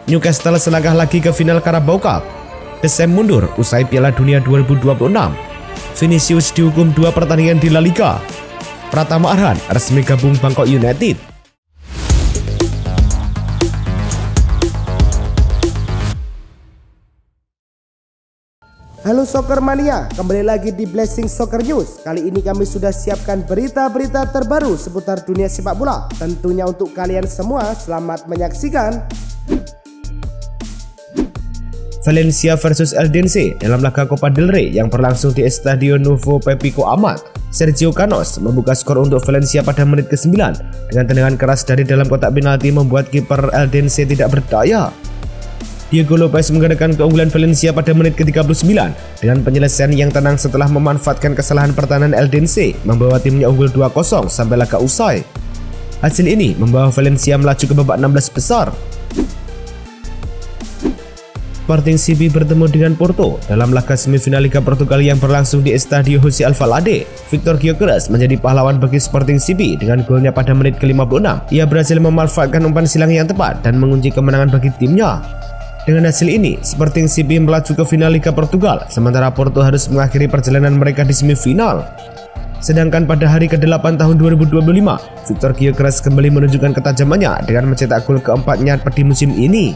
Newcastle selangkah lagi ke final Carabao Cup. The Sam mundur usai Piala Dunia 2026. Vinicius dihukum 2 pertandingan di La Liga. Pratama Arhan resmi gabung Bangkok United. Halo Soccer Mania, kembali lagi di Blessing Soccer News. Kali ini kami sudah siapkan berita-berita terbaru seputar dunia sepak bola. Tentunya untuk kalian semua, selamat menyaksikan. Valencia versus Eldense dalam laga Copa del Rey yang berlangsung di Estadio Nuevo Pepico Amat. Sergio Canos membuka skor untuk Valencia pada menit ke-9 dengan tendangan keras dari dalam kotak penalti membuat kiper Eldense tidak berdaya. Diego Lopez menggandakan keunggulan Valencia pada menit ke-39 dengan penyelesaian yang tenang setelah memanfaatkan kesalahan pertahanan Eldense membawa timnya unggul 2-0 sampai laga usai. Hasil ini membawa Valencia melaju ke babak 16 besar. Sporting CP bertemu dengan Porto dalam laga semifinal Liga Portugal yang berlangsung di Estadio José Alvalade. Victor Gyökeres menjadi pahlawan bagi Sporting CP dengan golnya pada menit ke-56. Ia berhasil memanfaatkan umpan silang yang tepat dan mengunci kemenangan bagi timnya. Dengan hasil ini, Sporting CP melaju ke final Liga Portugal, sementara Porto harus mengakhiri perjalanan mereka di semifinal. Sedangkan pada hari ke-8 tahun 2025, Victor Gyökeres kembali menunjukkan ketajamannya dengan mencetak gol keempatnya di musim ini.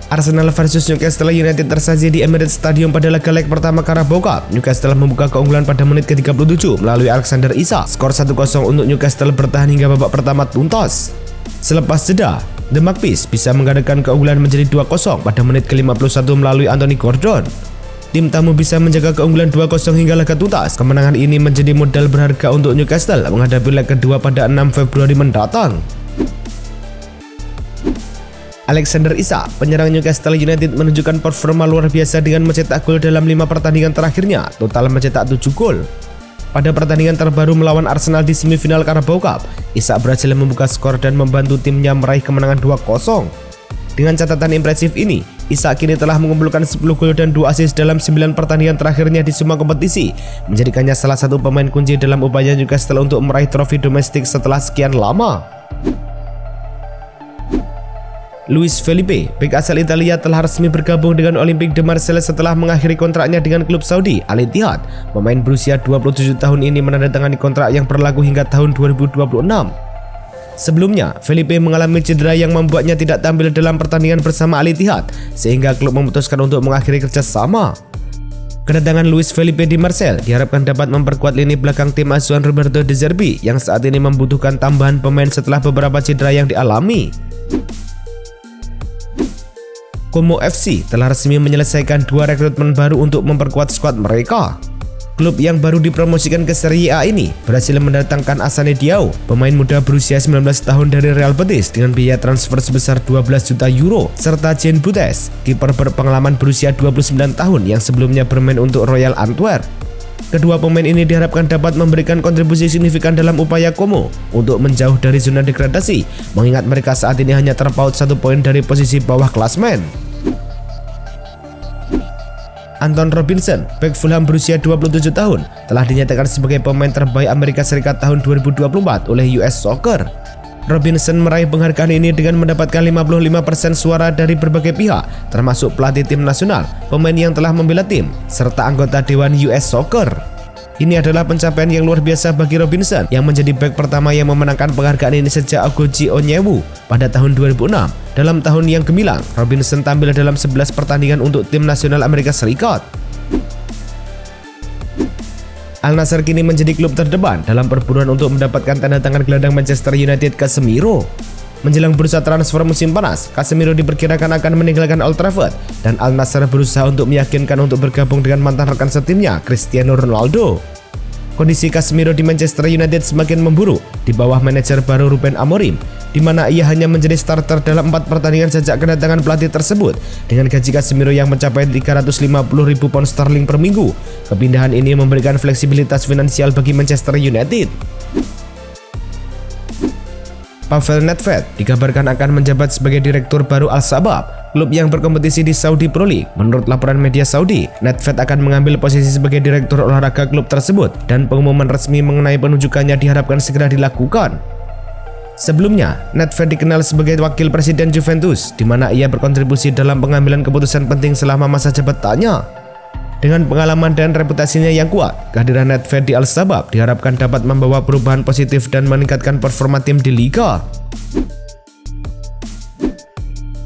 Arsenal versus Newcastle United tersaji di Emirates Stadium pada laga leg pertama Carabao Cup. Newcastle membuka keunggulan pada menit ke-37 melalui Alexander Isak. Skor 1-0 untuk Newcastle bertahan hingga babak pertama tuntas. Selepas jeda, The Magpies bisa menggandakan keunggulan menjadi 2-0 pada menit ke-51 melalui Anthony Gordon. Tim tamu bisa menjaga keunggulan 2-0 hingga laga tuntas. Kemenangan ini menjadi modal berharga untuk Newcastle menghadapi leg kedua pada 6 Februari mendatang. Alexander Isak, penyerang Newcastle United, menunjukkan performa luar biasa dengan mencetak gol dalam 5 pertandingan terakhirnya, total mencetak 7 gol. Pada pertandingan terbaru melawan Arsenal di semifinal Carabao Cup, Isak berhasil membuka skor dan membantu timnya meraih kemenangan 2-0. Dengan catatan impresif ini, Isak kini telah mengumpulkan 10 gol dan 2 assist dalam 9 pertandingan terakhirnya di semua kompetisi, menjadikannya salah satu pemain kunci dalam upaya Newcastle untuk meraih trofi domestik setelah sekian lama. Luis Felipe, bek asal Italia, telah resmi bergabung dengan Olympique de Marseille setelah mengakhiri kontraknya dengan klub Saudi Al Ittihad. Pemain berusia 27 tahun ini menandatangani kontrak yang berlaku hingga tahun 2026. Sebelumnya, Felipe mengalami cedera yang membuatnya tidak tampil dalam pertandingan bersama Al Ittihad, sehingga klub memutuskan untuk mengakhiri kerjasama. Kedatangan Luis Felipe di Marseille diharapkan dapat memperkuat lini belakang tim asuhan Roberto De Zerbi yang saat ini membutuhkan tambahan pemain setelah beberapa cedera yang dialami. Como FC telah resmi menyelesaikan 2 rekrutmen baru untuk memperkuat skuad mereka. Klub yang baru dipromosikan ke Serie A ini berhasil mendatangkan Assane Diao, pemain muda berusia 19 tahun dari Real Betis dengan biaya transfer sebesar 12 juta euro, serta Jean Butes, kiper berpengalaman berusia 29 tahun yang sebelumnya bermain untuk Royal Antwerp. Kedua pemain ini diharapkan dapat memberikan kontribusi signifikan dalam upaya Como untuk menjauh dari zona degradasi, mengingat mereka saat ini hanya terpaut 1 poin dari posisi bawah klasmen. Anton Robinson, bek Fulham berusia 27 tahun, telah dinyatakan sebagai pemain terbaik Amerika Serikat tahun 2024 oleh US Soccer. Robinson meraih penghargaan ini dengan mendapatkan 55% suara dari berbagai pihak, termasuk pelatih tim nasional, pemain yang telah membela tim, serta anggota Dewan US Soccer. Ini adalah pencapaian yang luar biasa bagi Robinson yang menjadi bek pertama yang memenangkan penghargaan ini sejak Ogoji Onyewu pada tahun 2006. Dalam tahun yang gemilang, Robinson tampil dalam 11 pertandingan untuk tim nasional Amerika Serikat. Al Nassr kini menjadi klub terdepan dalam perburuan untuk mendapatkan tanda tangan gelandang Manchester United Casemiro. Menjelang bursa transfer musim panas, Casemiro diperkirakan akan meninggalkan Old Trafford dan Al Nassr berusaha untuk meyakinkan untuk bergabung dengan mantan rekan setimnya Cristiano Ronaldo. Kondisi Casemiro di Manchester United semakin memburuk di bawah manajer baru Ruben Amorim, di mana ia hanya menjadi starter dalam 4 pertandingan sejak kedatangan pelatih tersebut. Dengan gaji Casemiro yang mencapai 350.000 pound sterling per minggu, kepindahan ini memberikan fleksibilitas finansial bagi Manchester United. Pavel Nedved dikabarkan akan menjabat sebagai direktur baru Al-Shabab, klub yang berkompetisi di Saudi Pro League. Menurut laporan media Saudi, Nedved akan mengambil posisi sebagai direktur olahraga klub tersebut dan pengumuman resmi mengenai penunjukannya diharapkan segera dilakukan. Sebelumnya, Nedved dikenal sebagai wakil presiden Juventus, di mana ia berkontribusi dalam pengambilan keputusan penting selama masa jabatannya. Dengan pengalaman dan reputasinya yang kuat, kehadiran Nedved di Al-Shabab diharapkan dapat membawa perubahan positif dan meningkatkan performa tim di Liga.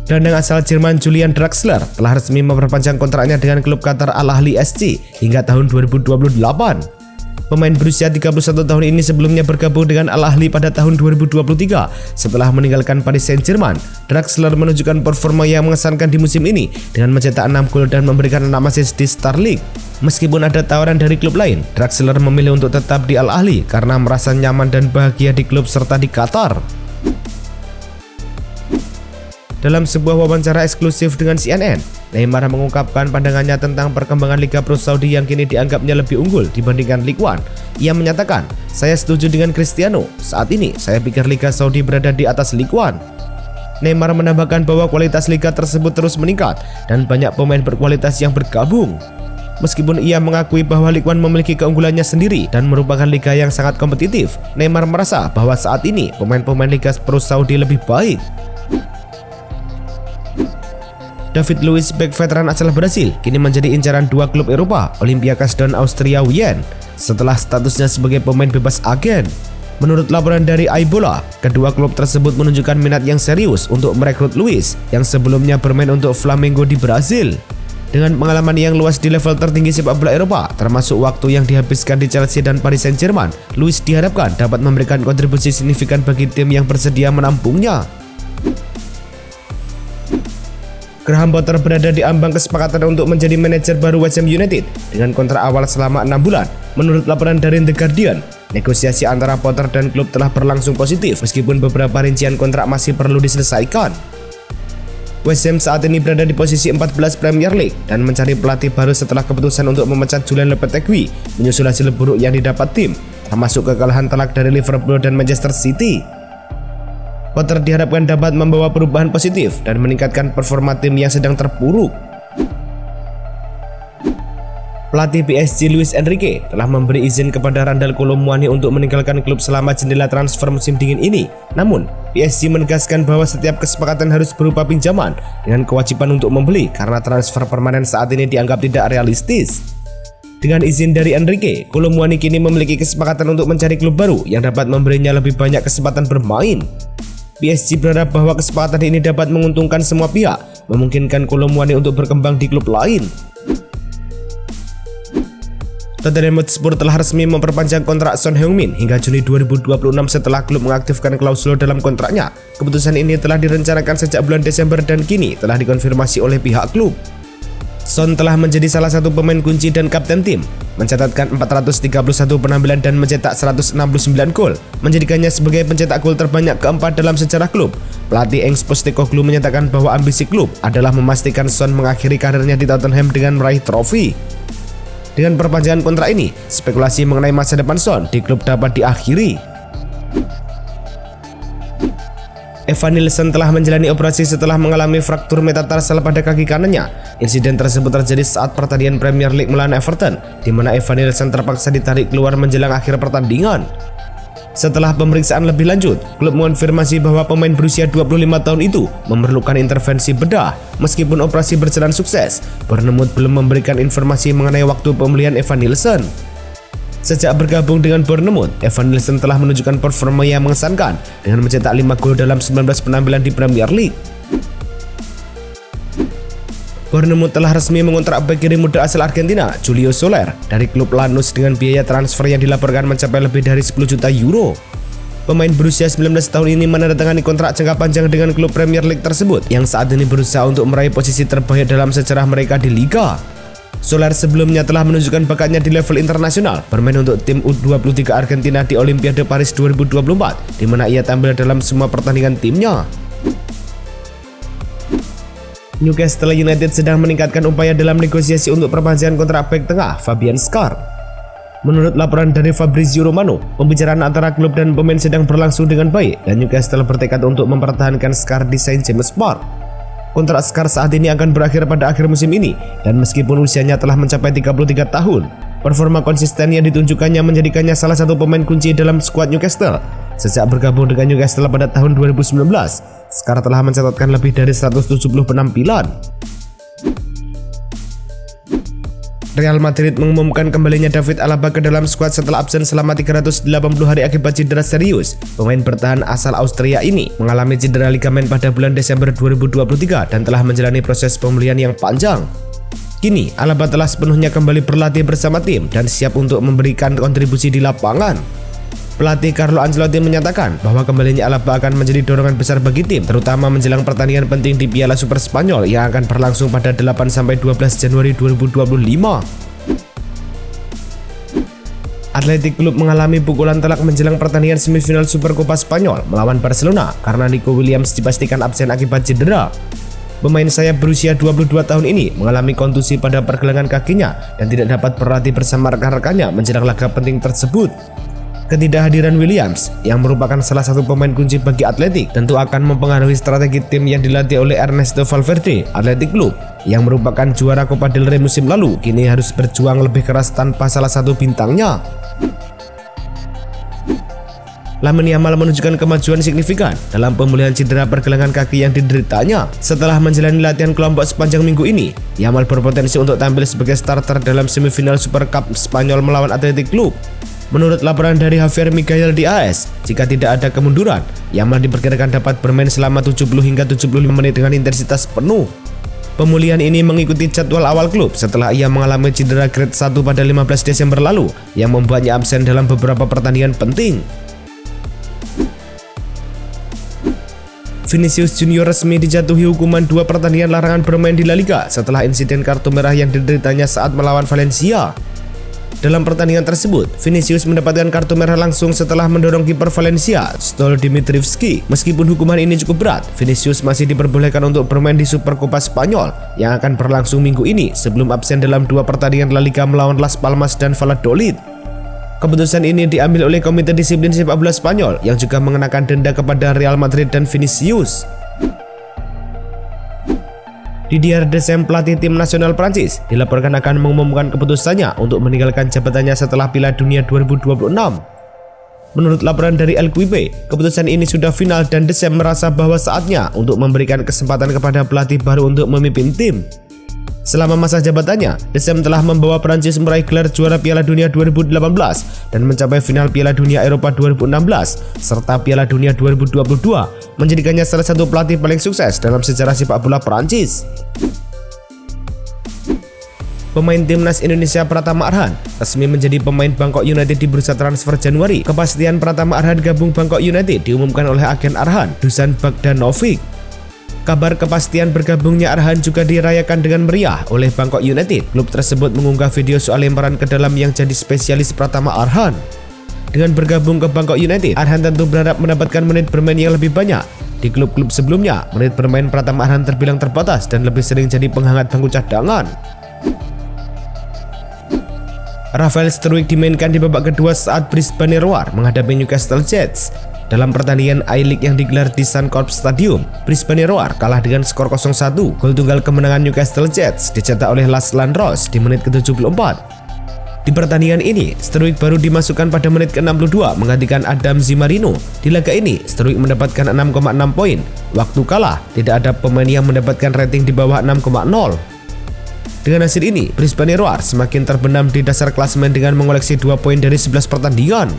Gelandang asal Jerman Julian Draxler telah resmi memperpanjang kontraknya dengan klub Qatar Al Ahly SC hingga tahun 2028. Pemain berusia 31 tahun ini sebelumnya bergabung dengan Al Ahly pada tahun 2023. Setelah meninggalkan Paris Saint-Germain, Draxler menunjukkan performa yang mengesankan di musim ini dengan mencetak 6 gol dan memberikan 6 assist di Star League. Meskipun ada tawaran dari klub lain, Draxler memilih untuk tetap di Al Ahly karena merasa nyaman dan bahagia di klub serta di Qatar. Dalam sebuah wawancara eksklusif dengan CNN, Neymar mengungkapkan pandangannya tentang perkembangan Liga Pro Saudi yang kini dianggapnya lebih unggul dibandingkan Ligue 1. Ia menyatakan, "Saya setuju dengan Cristiano. Saat ini, saya pikir Liga Saudi berada di atas Ligue 1." Neymar menambahkan bahwa kualitas liga tersebut terus meningkat dan banyak pemain berkualitas yang bergabung. Meskipun ia mengakui bahwa Ligue 1 memiliki keunggulannya sendiri dan merupakan liga yang sangat kompetitif, Neymar merasa bahwa saat ini pemain-pemain Liga Pro Saudi lebih baik. David Luiz, bek veteran asal Brasil, kini menjadi incaran dua klub Eropa, Olympiakos dan Austria Wien, setelah statusnya sebagai pemain bebas agen. Menurut laporan dari iBola, kedua klub tersebut menunjukkan minat yang serius untuk merekrut Luiz, yang sebelumnya bermain untuk Flamengo di Brasil. Dengan pengalaman yang luas di level tertinggi sepak bola Eropa, termasuk waktu yang dihabiskan di Chelsea dan Paris Saint-Germain, Luiz diharapkan dapat memberikan kontribusi signifikan bagi tim yang bersedia menampungnya. Graham Potter berada di ambang kesepakatan untuk menjadi manajer baru West Ham United dengan kontrak awal selama 6 bulan. Menurut laporan dari The Guardian, negosiasi antara Potter dan klub telah berlangsung positif meskipun beberapa rincian kontrak masih perlu diselesaikan. West Ham saat ini berada di posisi 14 Premier League dan mencari pelatih baru setelah keputusan untuk memecat Julian Lopetegui menyusul hasil buruk yang didapat tim, termasuk kekalahan telak dari Liverpool dan Manchester City. Potter diharapkan dapat membawa perubahan positif dan meningkatkan performa tim yang sedang terpuruk. Pelatih PSG Luis Enrique telah memberi izin kepada Randal Kolo Muani untuk meninggalkan klub selama jendela transfer musim dingin ini. Namun, PSG menegaskan bahwa setiap kesepakatan harus berupa pinjaman dengan kewajiban untuk membeli karena transfer permanen saat ini dianggap tidak realistis. Dengan izin dari Enrique, Kolo Muani kini memiliki kesepakatan untuk mencari klub baru yang dapat memberinya lebih banyak kesempatan bermain. PSG berharap bahwa kesepakatan ini dapat menguntungkan semua pihak, memungkinkan Kolo Muani untuk berkembang di klub lain. Tottenham Hotspur telah resmi memperpanjang kontrak Son Heung-min hingga Juni 2026 setelah klub mengaktifkan klausul dalam kontraknya. Keputusan ini telah direncanakan sejak bulan Desember dan kini telah dikonfirmasi oleh pihak klub. Son telah menjadi salah satu pemain kunci dan kapten tim, mencatatkan 431 penampilan dan mencetak 169 gol, menjadikannya sebagai pencetak gol terbanyak keempat dalam sejarah klub. Pelatih Ange Postecoglou menyatakan bahwa ambisi klub adalah memastikan Son mengakhiri karirnya di Tottenham dengan meraih trofi. Dengan perpanjangan kontrak ini, spekulasi mengenai masa depan Son di klub dapat diakhiri. Evan Nilsson telah menjalani operasi setelah mengalami fraktur metatarsal pada kaki kanannya. Insiden tersebut terjadi saat pertandingan Premier League melawan Everton, di mana Evan Nilsson terpaksa ditarik keluar menjelang akhir pertandingan. Setelah pemeriksaan lebih lanjut, klub mengonfirmasi bahwa pemain berusia 25 tahun itu memerlukan intervensi bedah. Meskipun operasi berjalan sukses, Bournemouth belum memberikan informasi mengenai waktu pemulihan Evan Nilsson. Sejak bergabung dengan Bournemouth, Evan Nilsson telah menunjukkan performa yang mengesankan dengan mencetak 5 gol dalam 19 penampilan di Premier League. Bournemouth telah resmi mengontrak bek kiri muda asal Argentina, Julio Soler, dari klub Lanús dengan biaya transfer yang dilaporkan mencapai lebih dari 10 juta euro. Pemain berusia 19 tahun ini menandatangani kontrak jangka panjang dengan klub Premier League tersebut yang saat ini berusaha untuk meraih posisi terbaik dalam sejarah mereka di Liga. Soler sebelumnya telah menunjukkan bakatnya di level internasional, bermain untuk tim U23 Argentina di Olimpiade Paris 2024, di mana ia tampil dalam semua pertandingan timnya. Newcastle United sedang meningkatkan upaya dalam negosiasi untuk perpanjangan kontrak bek tengah Fabian Schär. Menurut laporan dari Fabrizio Romano, pembicaraan antara klub dan pemain sedang berlangsung dengan baik dan Newcastle bertekad untuk mempertahankan Schär di St James Park. Kontrak Schär saat ini akan berakhir pada akhir musim ini dan meskipun usianya telah mencapai 33 tahun, performa konsisten yang ditunjukkannya menjadikannya salah satu pemain kunci dalam skuad Newcastle. Sejak bergabung dengan Newcastle pada tahun 2019, Scar telah mencatatkan lebih dari 170 penampilan. Real Madrid mengumumkan kembalinya David Alaba ke dalam skuad setelah absen selama 380 hari akibat cedera serius. Pemain bertahan asal Austria ini mengalami cedera ligamen pada bulan Desember 2023 dan telah menjalani proses pemulihan yang panjang. Kini, Alaba telah sepenuhnya kembali berlatih bersama tim dan siap untuk memberikan kontribusi di lapangan. Pelatih Carlo Ancelotti menyatakan bahwa kembalinya Alaba akan menjadi dorongan besar bagi tim, terutama menjelang pertandingan penting di Piala Super Spanyol yang akan berlangsung pada 8–12 Januari 2025. Athletic Club mengalami pukulan telak menjelang pertandingan semifinal Supercopa Spanyol melawan Barcelona karena Nico Williams dipastikan absen akibat cedera. Pemain sayap berusia 22 tahun ini mengalami kontusi pada pergelangan kakinya dan tidak dapat berlatih bersama rekan-rekannya menjelang laga penting tersebut. Ketidakhadiran Williams, yang merupakan salah satu pemain kunci bagi Athletic, tentu akan mempengaruhi strategi tim yang dilatih oleh Ernesto Valverde. Athletic Club, yang merupakan juara Copa del Rey musim lalu, kini harus berjuang lebih keras tanpa salah satu bintangnya. Lamine Yamal menunjukkan kemajuan signifikan dalam pemulihan cedera pergelangan kaki yang dideritanya. Setelah menjalani latihan kelompok sepanjang minggu ini, Yamal berpotensi untuk tampil sebagai starter dalam semifinal Super Cup Spanyol melawan Athletic Club. Menurut laporan dari Javier Miguel di AS, jika tidak ada kemunduran, Yamal diperkirakan dapat bermain selama 70 hingga 75 menit dengan intensitas penuh. Pemulihan ini mengikuti jadwal awal klub setelah ia mengalami cedera grade 1 pada 15 Desember lalu yang membuatnya absen dalam beberapa pertandingan penting. Vinicius Junior resmi dijatuhi hukuman 2 pertandingan larangan bermain di La Liga setelah insiden kartu merah yang dideritanya saat melawan Valencia. Dalam pertandingan tersebut, Vinicius mendapatkan kartu merah langsung setelah mendorong kiper Valencia, Stol Dimitrievski. Meskipun hukuman ini cukup berat, Vinicius masih diperbolehkan untuk bermain di Supercopa Spanyol yang akan berlangsung minggu ini sebelum absen dalam 2 pertandingan La Liga melawan Las Palmas dan Valladolid. Keputusan ini diambil oleh Komite Disiplin Sepak Bola Spanyol yang juga mengenakan denda kepada Real Madrid dan Vinicius. Didier Deschamps, pelatih tim nasional Prancis, dilaporkan akan mengumumkan keputusannya untuk meninggalkan jabatannya setelah Piala Dunia 2026. Menurut laporan dari El Quipe, keputusan ini sudah final dan Deschamps merasa bahwa saatnya untuk memberikan kesempatan kepada pelatih baru untuk memimpin tim. Selama masa jabatannya, Deschamps telah membawa Prancis meraih gelar juara Piala Dunia 2018 dan mencapai final Piala Dunia Eropa 2016 serta Piala Dunia 2022, menjadikannya salah satu pelatih paling sukses dalam sejarah sepak bola Prancis. Pemain timnas Indonesia Pratama Arhan resmi menjadi pemain Bangkok United di bursa transfer Januari. Kepastian Pratama Arhan gabung Bangkok United diumumkan oleh agen Arhan, Dusan Bagdanovic. Kabar kepastian bergabungnya Arhan juga dirayakan dengan meriah oleh Bangkok United. Klub tersebut mengunggah video soal lemparan ke dalam yang jadi spesialis Pratama Arhan. Dengan bergabung ke Bangkok United, Arhan tentu berharap mendapatkan menit bermain yang lebih banyak. Di klub-klub sebelumnya, menit bermain Pratama Arhan terbilang terbatas dan lebih sering jadi penghangat bangku cadangan. Rafael Struijk dimainkan di babak kedua saat Brisbane Roar menghadapi Newcastle Jets. Dalam pertandingan I-League yang digelar di Suncorp Stadium, Brisbane Roar kalah dengan skor 0-1. Gol tunggal kemenangan Newcastle Jets dicetak oleh Lachlan Ross di menit ke-74. Di pertandingan ini, Struijk baru dimasukkan pada menit ke-62 menggantikan Adam Zimarino. Di laga ini, Struijk mendapatkan 6,6 poin. Waktu kalah, tidak ada pemain yang mendapatkan rating di bawah 6,0. Dengan hasil ini, Brisbane Roar semakin terbenam di dasar klasemen dengan mengoleksi 2 poin dari 11 pertandingan.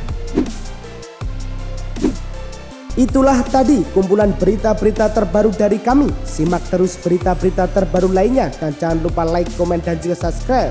Itulah tadi kumpulan berita-berita terbaru dari kami. Simak terus berita-berita terbaru lainnya dan jangan lupa like, komen, dan juga subscribe.